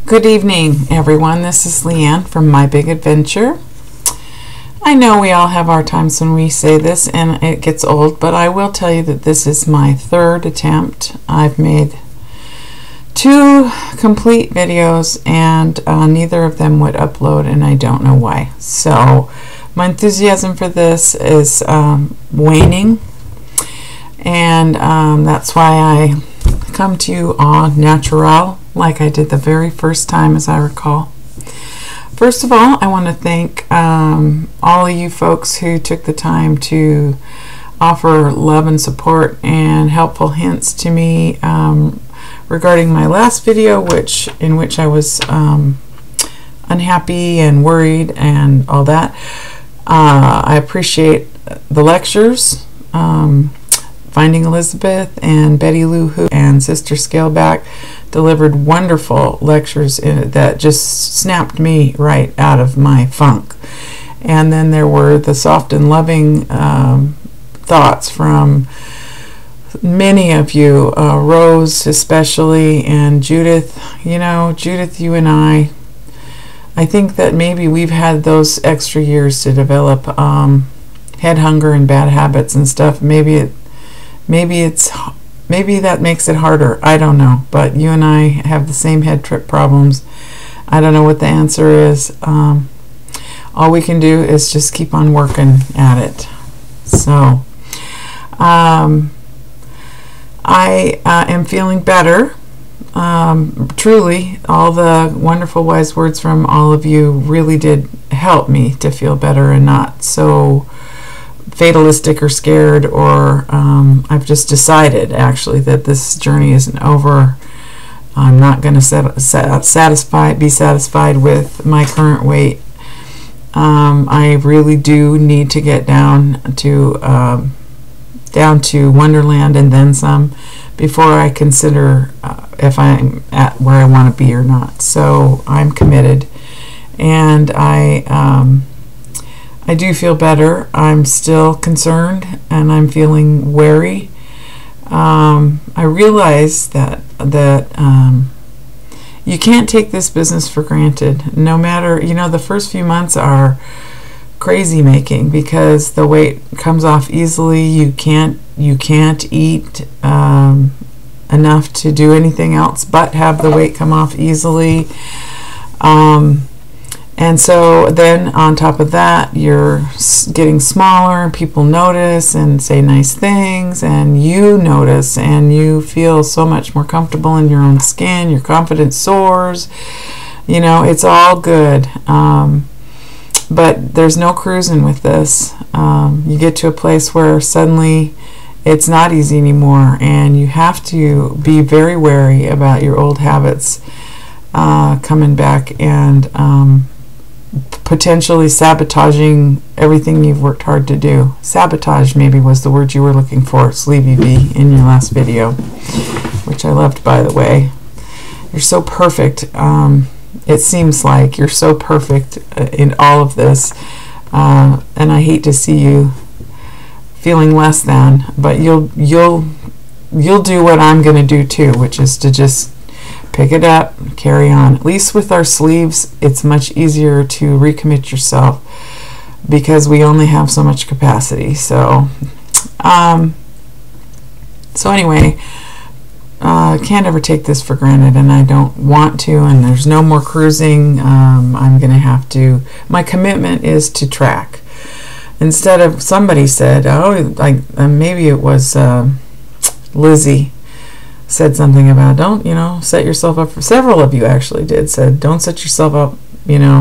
Good evening, everyone. This is Leanne from My Big Adventure. I know we all have our times when we say this and it gets old, but I will tell you that this is my third attempt. I've made 2 complete videos and neither of them would upload, and I don't know why. So my enthusiasm for this is waning, and that's why I come to you en natural, like I did the very first time, as I recall. First of all, I want to thank all of you folks who took the time to offer love and support and helpful hints to me regarding my last video, in which I was unhappy and worried and all that. I appreciate the lectures. Finding Elizabeth and Betty Lou Who and Sister Scaleback delivered wonderful lectures that just snapped me right out of my funk. And then there were the soft and loving thoughts from many of you, Rose especially, and Judith. You know, Judith, you and I think that maybe we've had those extra years to develop head hunger and bad habits and stuff. Maybe that makes it harder. I don't know, but you and I have the same head trip problems. I don't know what the answer is. All we can do is just keep on working at it. So I am feeling better. Truly, all the wonderful wise words from all of you really did help me to feel better and not so fatalistic or scared, or I've just decided actually that this journey isn't over. I'm not going to be satisfied with my current weight. I really do need to get down to Wonderland and then some before I consider if I'm at where I want to be or not. So I'm committed, and I do feel better. I'm still concerned and I'm feeling wary. I realize that you can't take this business for granted. No matter, the first few months are crazy making because the weight comes off easily. You can't eat enough to do anything else but have the weight come off easily. And so then on top of that, you're getting smaller, and people notice and say nice things, and you notice, and you feel so much more comfortable in your own skin. Your confidence soars. It's all good. But there's no cruising with this. You get to a place where suddenly it's not easy anymore, and you have to be very wary about your old habits coming back and potentially sabotaging everything you've worked hard to do. Sabotage maybe was the word you were looking for, Sleevey V, in your last video, which I loved, by the way. You're so perfect. It seems like you're so perfect in all of this, and I hate to see you feeling less than, but you'll do what I'm going to do too, which is to just pick it up, carry on. At least with our sleeves, it's much easier to recommit yourself because we only have so much capacity. So, anyway, can't ever take this for granted, and I don't want to. And there's no more cruising. I'm going to have to. My commitment is to track. Instead of, somebody said, maybe it was Lizzie. Said something about don't set yourself up for, several of you actually did, said don't set yourself up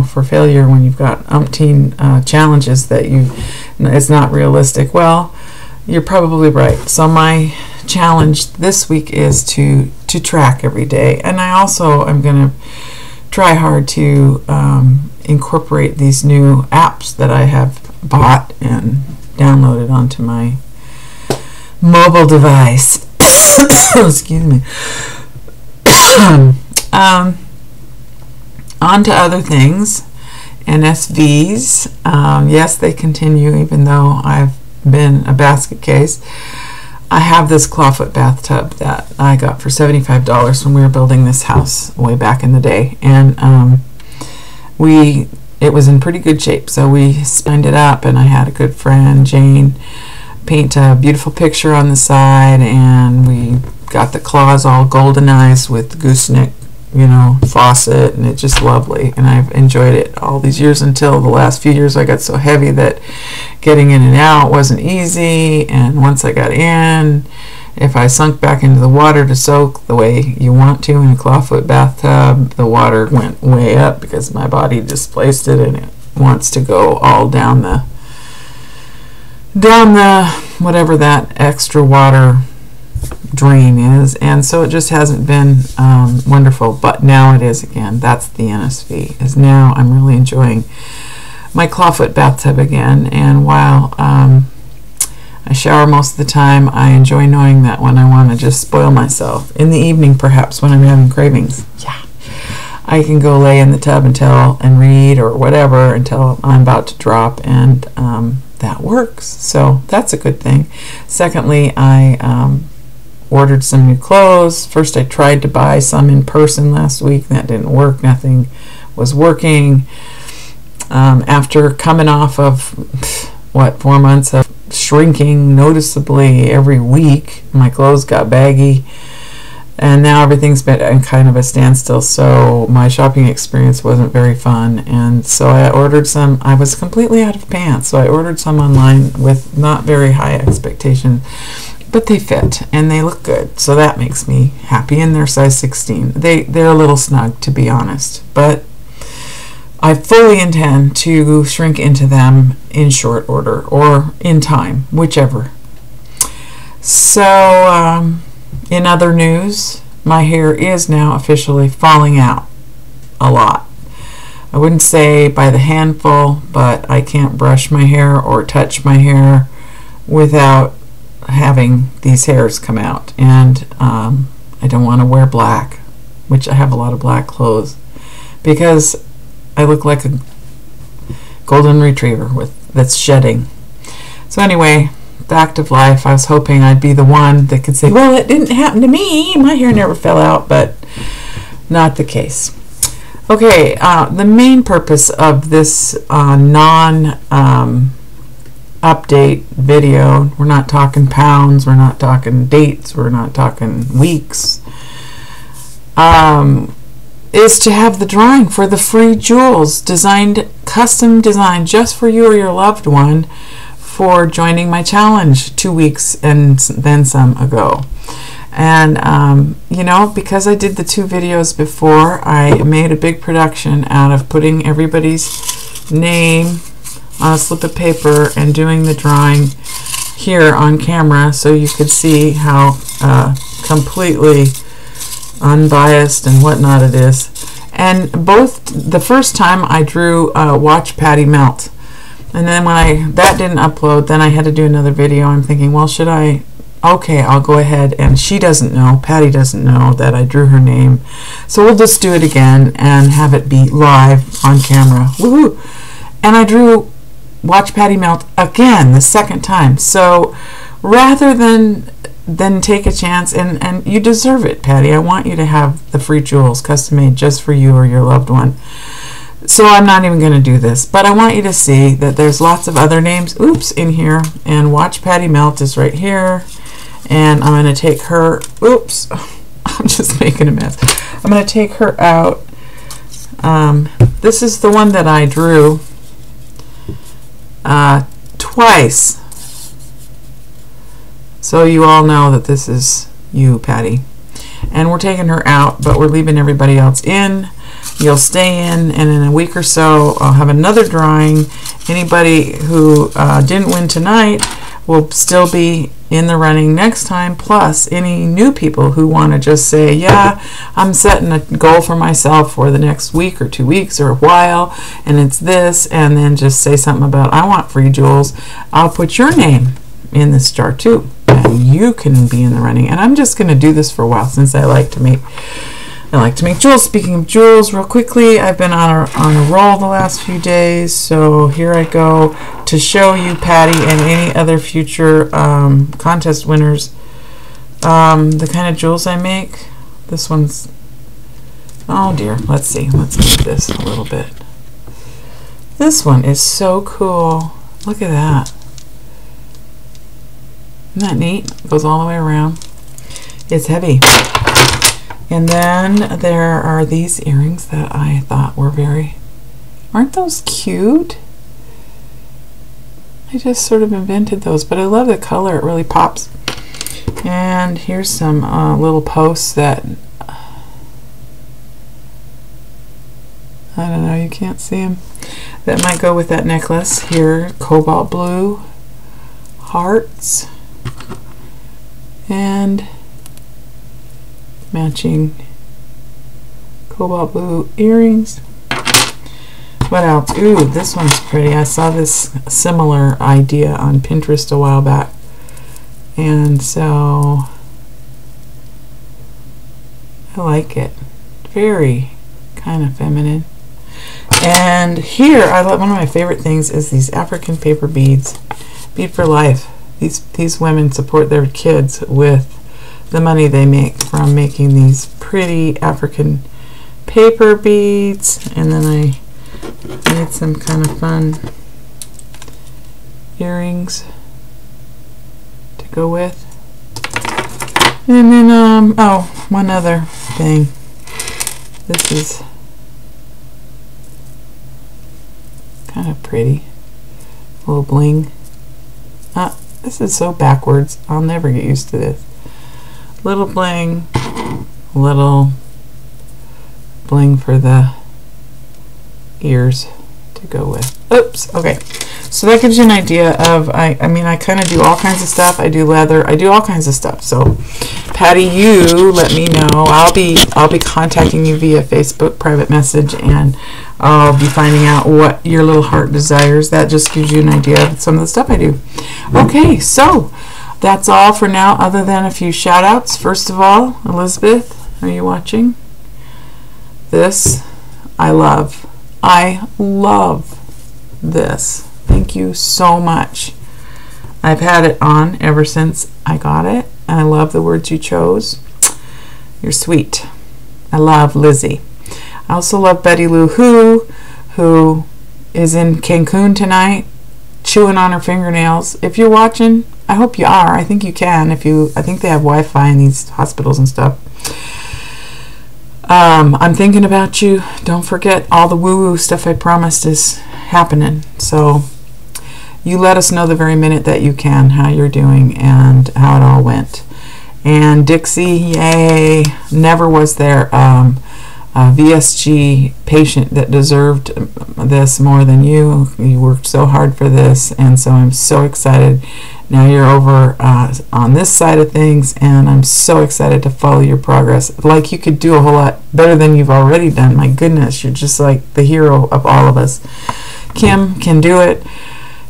for failure when you've got umpteen challenges that it's not realistic. Well, you're probably right. So my challenge this week is to track every day, and I also am going to try hard to incorporate these new apps that I have bought and downloaded onto my mobile device. Excuse me. On to other things. NSVs. Yes, they continue, even though I've been a basket case. I have this clawfoot bathtub that I got for $75 when we were building this house way back in the day, and it was in pretty good shape, so we spined it up, and I had a good friend, Jane, paint a beautiful picture on the side, and we got the claws all goldenized with gooseneck, faucet, and it's just lovely, and I've enjoyed it all these years until the last few years I got so heavy that getting in and out wasn't easy, and once I got in, if I sunk back into the water to soak the way you want to in a clawfoot bathtub, the water went way up because my body displaced it, and it wants to go all down the whatever that extra water drain is, and so it just hasn't been wonderful, but now it is again. That's the NSV, is now I'm really enjoying my clawfoot bathtub again, and while I shower most of the time, I enjoy knowing that when I want to just spoil myself, in the evening perhaps when I'm having cravings, I can go lay in the tub and read or whatever until I'm about to drop, and that works, so that's a good thing. Secondly, I ordered some new clothes. First I tried to buy some in person last week. That didn't work. Nothing was working. After coming off of 4 months of shrinking noticeably every week, my clothes got baggy, and now everything's been in kind of a standstill, so my shopping experience wasn't very fun, and so I ordered some. I was completely out of pants, so I ordered some online with not very high expectations, but they fit and they look good, so that makes me happy, and they're size 16. They're a little snug, to be honest, but I fully intend to shrink into them in short order or in time, whichever. So in other news, my hair is now officially falling out a lot. I wouldn't say by the handful, but I can't brush my hair or touch my hair without having these hairs come out, and I don't want to wear black, which I have a lot of black clothes, because I look like a golden retriever that's shedding. So anyway, fact of life, I was hoping I'd be the one that could say, well, it didn't happen to me, my hair never fell out, but not the case. Okay, the main purpose of this update video, we're not talking pounds, we're not talking dates, we're not talking weeks, is to have the drawing for the free jewels custom designed just for you or your loved one for joining my challenge 2 weeks and then some ago. And because I did the 2 videos before, I made a big production out of putting everybody's name on a slip of paper and doing the drawing here on camera, so you could see how completely unbiased and whatnot it is. And the first time I drew Watch Patty Melt, and then when that didn't upload, then I had to do another video. I'm thinking, well, should I? Okay, I'll go ahead, and she doesn't know, Patty doesn't know that I drew her name, so we'll just do it again and have it be live on camera. Woohoo! And I drew Watch Patty Melt again the second time. So rather than take a chance, and you deserve it, Patty. I want you to have the free jewels custom made just for you or your loved one. So I'm not even going to do this, but I want you to see that there's lots of other names, in here, and Watch Patty Melt is right here, and I'm going to take her, I'm just making a mess. I'm going to take her out. This is the one that I drew twice, so you all know that this is you, Patty, and we're taking her out, but we're leaving everybody else in. You'll stay in, and in a week or so I'll have another drawing. Anybody who didn't win tonight will still be in the running next time, plus any new people who want to just say, yeah, I'm setting a goal for myself for the next week or 2 weeks or a while, and it's this, and then just say something about, I want free jewels. I'll put your name in this jar too, and you can be in the running. And I'm just going to do this for a while, since I like to make jewels. Speaking of jewels, real quickly, I've been on a roll the last few days, so here I go to show you Patty and any other future contest winners the kind of jewels I make. This one's, oh dear, let's see, let's move this a little bit. This one is so cool. Look at that. Isn't that neat? It goes all the way around. It's heavy. And then there are these earrings that I thought were very, aren't those cute? I just sort of invented those, but I love the color. It really pops. And here's some little posts that, I don't know, you can't see them, that might go with that necklace. Here, cobalt blue hearts and matching cobalt blue earrings. What else? Ooh, this one's pretty. I saw this similar idea on Pinterest a while back, and so I like it. Very kind of feminine. And here, I love, one of my favorite things is these African paper beads. Bead for life. These women support their kids with the money they make from making these pretty African paper beads. And then I made some kind of fun earrings to go with. And then, oh, one other thing. This is kind of pretty. A little bling. This is so backwards. I'll never get used to this. Little bling. Little bling for the ears to go with. Oops. Okay. So that gives you an idea of, I mean, I kind of do all kinds of stuff. I do leather. I do all kinds of stuff. So, Patty, you let me know. I'll be contacting you via Facebook private message, and I'll be finding out what your little heart desires. That just gives you an idea of some of the stuff I do. Okay, so that's all for now, other than a few shout outs. First of all, Elizabeth, are you watching? This I love. I love this. Thank you so much. I've had it on ever since I got it, and I love the words you chose. You're sweet. I love Lizzie. I also love Betty Lou who is in Cancun tonight, chewing on her fingernails. If you're watching, I hope you are. I think you can. I think they have Wi-Fi in these hospitals and stuff. I'm thinking about you. Don't forget all the woo-woo stuff I promised is happening. So you let us know the very minute that you can how you're doing and how it all went. And Dixie, yay, never was there a VSG patient that deserved this more than you. You worked so hard for this, and so I'm so excited. Now you're over on this side of things, and I'm so excited to follow your progress. Like, you could do a whole lot better than you've already done. My goodness, you're just like the hero of all of us. Kim can do it.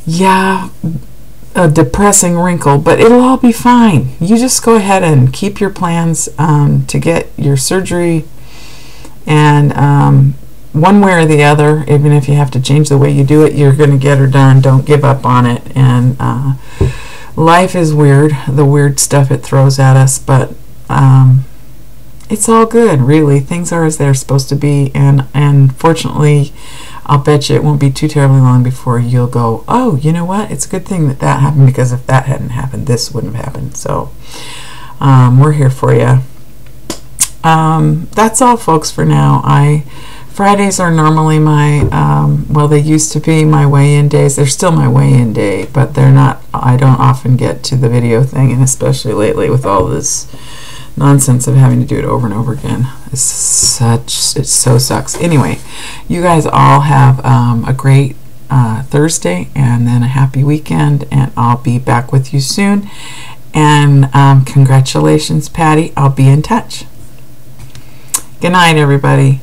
Yeah, a depressing wrinkle, but it'll all be fine. You just go ahead and keep your plans to get your surgery, and one way or the other, even if you have to change the way you do it, you're going to get her done. Don't give up on it. And life is weird, the weird stuff it throws at us, but it's all good, really. Things are as they're supposed to be, and fortunately, I'll bet you it won't be too terribly long before you'll go, oh, you know what? It's a good thing that happened, because if that hadn't happened, this wouldn't have happened. So we're here for you. That's all, folks, for now. Fridays are normally my, well, they used to be my weigh-in days. They're still my weigh-in day, but they're not, I don't often get to the video thing, and especially lately with all this nonsense of having to do it over and over again. It so sucks. Anyway, you guys all have a great Thursday, and then a happy weekend, and I'll be back with you soon. And congratulations, Patty. I'll be in touch. Good night, everybody.